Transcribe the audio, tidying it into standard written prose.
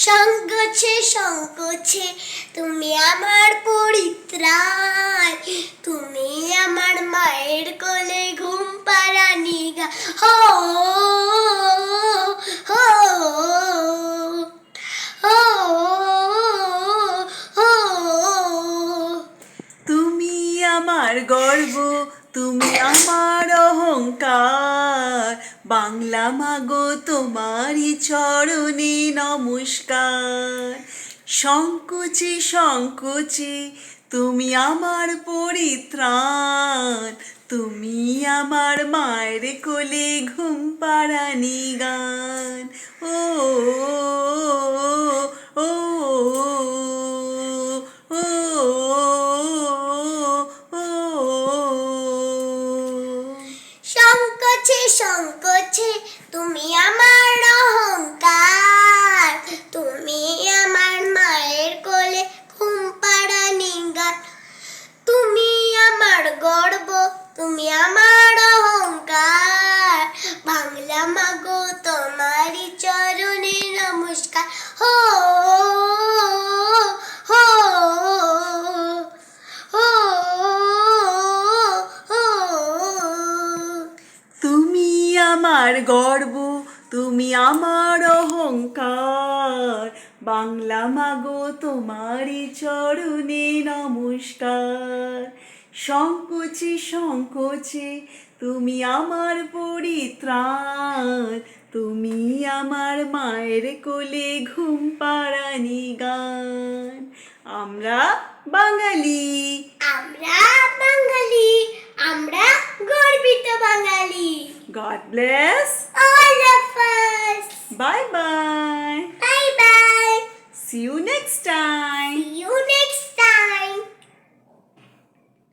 সংকোচে সংকোচে তুমি আমার পরিত্রাণ, তুমি আমার মায়ের কোলে ঘুম পাড়ানি গা হো হো হো হো। তুমি আমার গর্ব, তুমি আমার অহংকার, বাংলা মাগো তোমারই চরণে নমস্কার। সংকোচে সংকোচে তুমি আমার পরিত্রাণ, তুমি আমার মায়ের কোলে ঘুম পাড়ানি গান। ও ও ও ও সংকোচে সংকোচে তুমি আমার অহংকার, তুমি আমার মায়ের কোলে ঘুম পাড়ানি গান। তুমি আমার গর্ব, তুমি আমার অহংকার, বাংলা মাগো তোমারই চরণে নমস্কার। হো হো হো হো। তুমি আমার গর্ব, তুমি আমার অহংকার, বাংলা মাগো তোমারই চরণে নমস্কার। সংকোচে সংকোচে তুমি আমার পরিত্রাণ, তুমি আমার মায়ের কোলে ঘুম পাড়ানি গান। আমরা বাঙালি, আমরা বাঙালি, আমরা গর্বিত বাঙালি। God bless. All of us. Bye bye. Bye bye. See you next time.